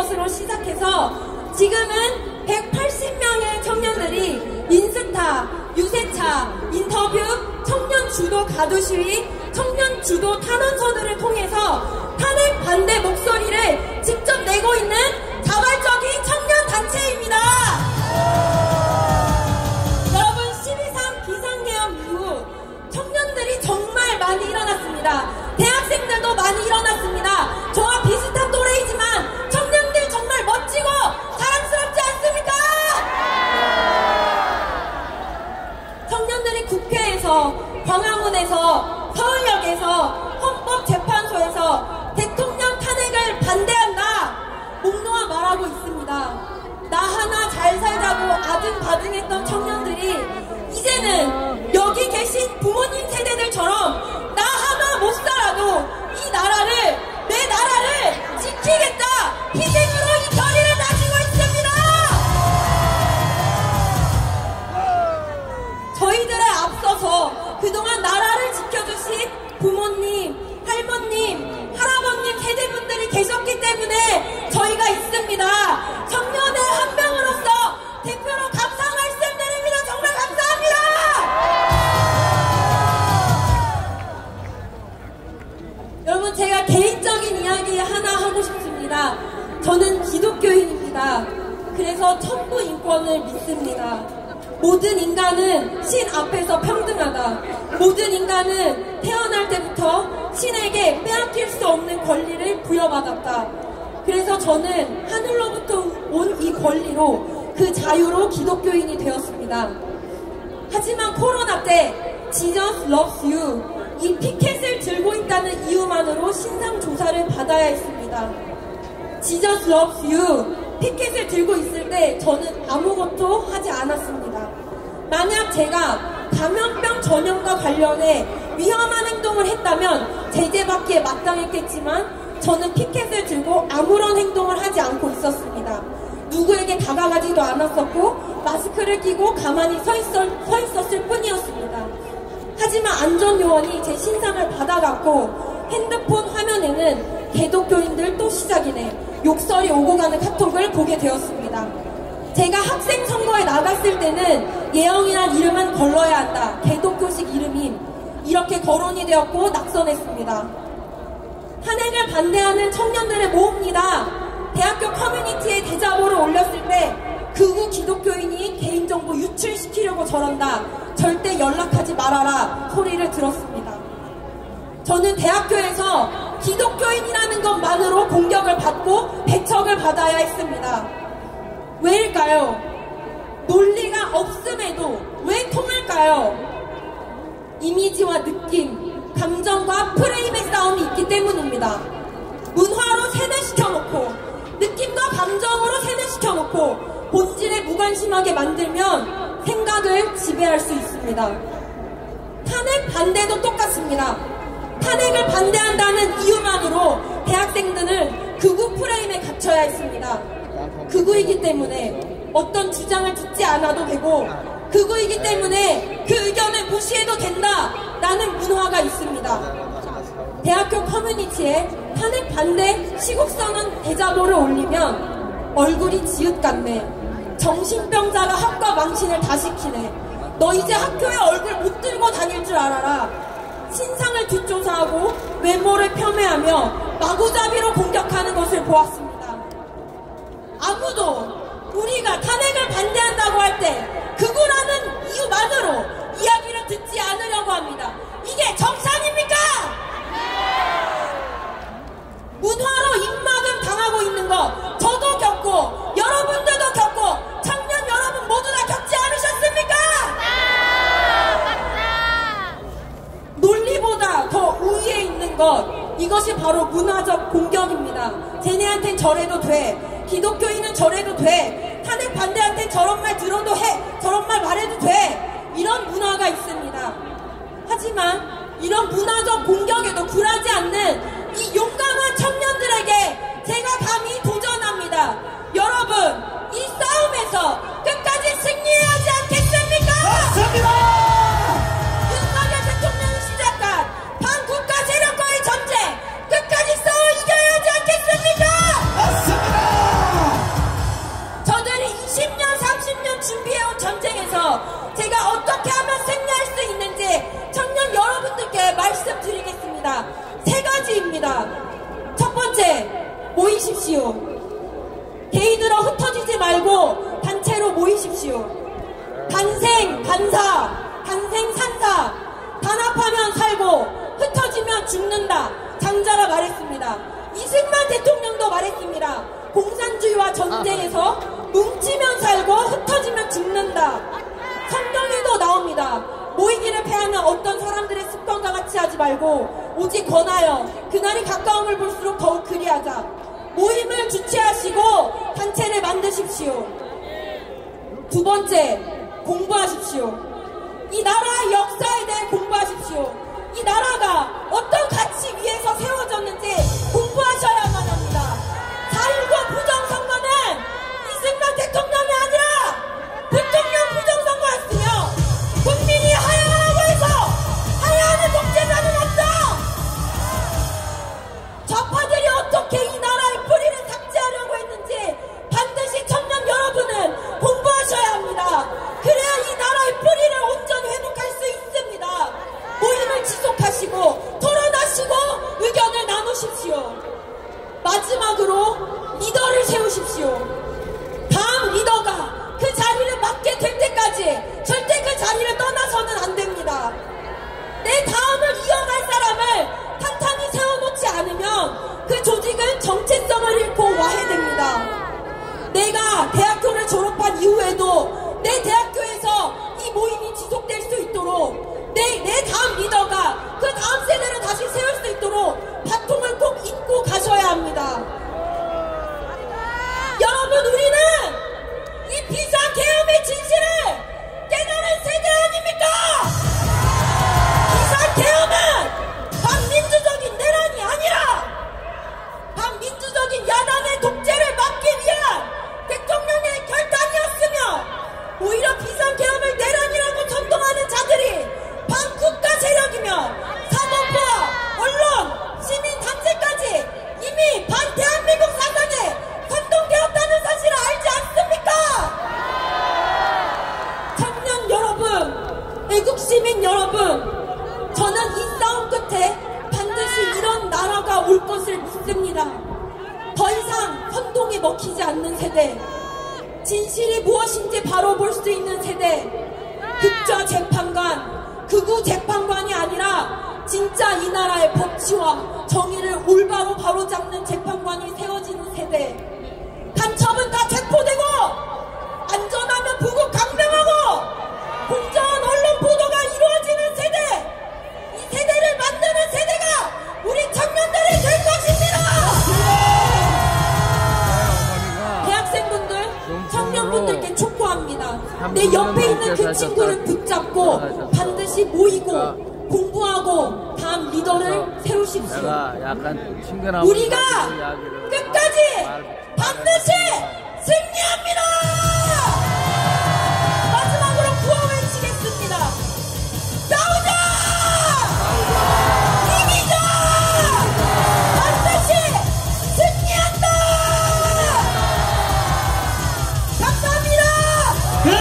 것으로 시작해서 지금은 180명의 청년들이 인스타, 유세차, 인터뷰, 청년 주도 가두 시위, 청년 주도 탄원서들을 통해서 탄핵 반대 목소리를 직접 내고 있는 자발적인 청년 단체입니다. 여러분, 12.3 비상계엄 이후 청년들이 정말 많이 일어났습니다. 대학생들도 많이 일어났습니다. 저와 비슷한 또래이지만 청년들 정말 멋지고 사랑스럽지 않습니까? 청년들이 국회에서, 광화문에서, 서울역에서, 헌법재판소에서 대통령 탄핵을 반대한다 목 놓아 말하고 있습니다. 나 하나 잘 살자고 아등바등했던 청년들이 이제는 여기 계신 부모님 세대들처럼 나 하나 못 살아도 이 나라를, 내 나라를 지키겠다 희생으로 이 결의를 다지고 있습니다. 저희들에 앞서서 그동안 나라를 지켜주신 부모님, 할머님, 할아버님 세대분들이 계셨기 때문에 저희가 있습니다. 청년의 한 명으로서 대표로 감사 말씀드립니다. 정말 감사합니다. 여러분, 제가 개인적인 이야기 하나 하고 싶습니다. 저는 기독교인입니다. 그래서 천부 인권을 믿습니다. 모든 인간은 신 앞에서 평등하다. 모든 인간은 태어날 때부터 신에게 빼앗길 수 없는 권리를 부여받았다. 그래서 저는 하늘로부터 온 이 권리로, 그 자유로 기독교인이 되었습니다. 하지만 코로나 때 Jesus loves you, 이 피켓을 들고 있다는 이유만으로 신상 조사를 받아야 했습니다. Jesus loves you 피켓을 들고 있을 때 저는 아무것도 하지 않았습니다. 만약 제가 감염병 전염과 관련해 위험한 행동을 했다면 제재받기에 마땅했겠지만 저는 피켓을 들고 아무런 행동을 하지 않고 있었습니다. 누구에게 다가가지도 않았었고 마스크를 끼고 가만히 서 있었을 뿐이었습니다. 하지만 안전요원이 제 신상을 받아갔고 핸드폰 화면에는 개독교인들 또 시작이네, 욕설이 오고 가는 카톡을 보게 되었습니다. 제가 학생 선거에 나갔을 때는 예영이란 이름은 걸러야 한다, 개독교식 이름임, 이렇게 거론이 되었고 낙선했습니다. 탄핵을 반대하는 청년들의 모읍니다. 대학교 커뮤니티에 대자보를 올렸을 때 극우 기독교인이 개인정보 유출시키려고 저런다, 절대 연락하지 말아라 소리를 들었습니다. 저는 대학교에서 기독교인이라는 것만으로 공격을 받고 배척을 받아야 했습니다. 왜일까요? 논리가 없음에도 왜 통할까요? 이미지와 느낌, 감정과 프레임의 싸움이 있기 때문입니다. 문화로 세뇌시켜놓고 느낌과 감정으로 세뇌시켜놓고 본질에 무관심하게 만들면 생각을 지배할 수 있습니다. 탄핵 반대도 똑같습니다. 탄핵을 반대한다는 이유만으로 대학생들은 극우 프레임에 갇혀야 했습니다. 극우이기 때문에 어떤 주장을 듣지 않아도 되고, 극우이기 때문에 그 의견을 무시해도 된다 라는 문화가 있습니다. 대학교 커뮤니티에 탄핵 반대 시국선언 대자보를 올리면 얼굴이 지읒 같네, 정신병자가 학과 망신을 다 시키네, 너 이제 학교에 얼굴 못 들고 다닐 줄 알아라, 신상을 뒷조사하고 외모를 폄훼하며 마구잡이로 공격하는 것을 보았습니다. 아무도 우리가 탄핵을 반대한다고 할 때 극우라는 이유만으로 이야기를 듣지 않으려고 합니다. 이게 정상입니까? 문화로 입막음 당하고 있는 거 저도 겪고 여러분들도 겪고 청년 여러분 모두 다 겪지 않으셨습니까? 논리보다 더 우위에 있는 것, 이것이 바로 문화적 공격입니다. 쟤네한텐 저래도 돼, 기독교인은 저래도 돼, 탄핵 반대한테 저런 말 들어도 해, 저런 말 말해도 돼, 이런 문화가 있습니다. 하지만 이런 문화적 공격에도 굴하지 않는 이 용감한 청년들에게 제가 감히 도전합니다. 여러분, 이 싸움에서 끝까지 승리해야 하지 않겠습니까? 맞습니다! 윤석열 대통령이 시작한 반국가 세력과의 전쟁 끝까지 싸워 이겨야 하지 않겠습니까? 맞습니다! 죽는다. 장자가 말했습니다. 이승만 대통령도 말했습니다. 공산주의와 전쟁에서 뭉치면 살고 흩어지면 죽는다. 성경에도 나옵니다. 모이기를 패하는 어떤 사람들의 습관과 같이 하지 말고 오직 권하여 그날이 가까움을 볼수록 더욱 그리하자. 모임을 주최하시고 단체를 만드십시오. 두 번째, 공부하십시오. 이 나라의 역사에 대해 공부하십시오. 이 나라가 어떤 가치 위에서 세워졌는지 공부하셔야만 합니다. 4.19 부정선거는 이승만 대통령이 아니라 부통령 부정선거였으며 국민이 하야하라고 해서 하야하는 독재자는 없다. 좌파들이 어떻게 이 나라의 뿌리를 삭제하려고 했는지 반드시 청년 여러분은 공부하셔야 합니다. 그래야 이 나라의 뿌리를 온전히 회복할 수 있습니다. 모임을 지속하시고 토론하시고 의견을 나누십시오. 마지막으로 리더를 세우십시오. 다음 리더가 그 자리를 맡게 될 때까지 절대 그 자리를 떠나서는 안 됩니다. 내 다음을 이어갈 사람을 탄탄히 세워놓지 않으면 그 조직은 정체성을 잃고 와해됩니다. 내가 대학교를 졸업한 이후에도 내 대학교에서 이 모임이 지속될 수 있도록 내 다음 리더가 그 다음 세대를 다시 세울 수 있도록 바통을 꼭 잇고 가셔야 합니다. 여러분, 우리는 이 비상계엄의 진실을 깨달은 세대 아닙니까? 비상계엄은 반민주적인 내란이 아니라 반민주적인 야당의 독재를 막기 위한 대통령의 결단이었으며 오히려 비상계엄을 내란이라고 선동하는 자들이 반국가 세력이며 사법부와 언론, 시민단체까지 이미 반대한민국 사상에 선동되었다는 사실을 알지 않습니까? 청년 여러분, 애국시민 여러분, 저는 이 싸움 끝에 반드시 이런 나라가 올 것을 믿습니다. 더 이상 선동에 먹히지 않는 세대, 진실이 무엇인지 바로 볼 수 있는 세대, 극좌 재판관, 극우 재판관이 아니라 진짜 이 나라의 법치와 정의를 올바로 바로잡는 재판관이 세워지는 세대, 간첩은 다 체포되고 안전하면 부국 강명하고 공정한 언론 보도가 이루어지는 세대, 이 세대를 만드는 세대가 우리 청년들이 될 것입니다. 대학생분들, 청년분들께 촉구합니다. 내 옆에 있는 그 친구를 붙잡고 반드시 모이고 공부하고 다음 리더를 세우십시오. 우리가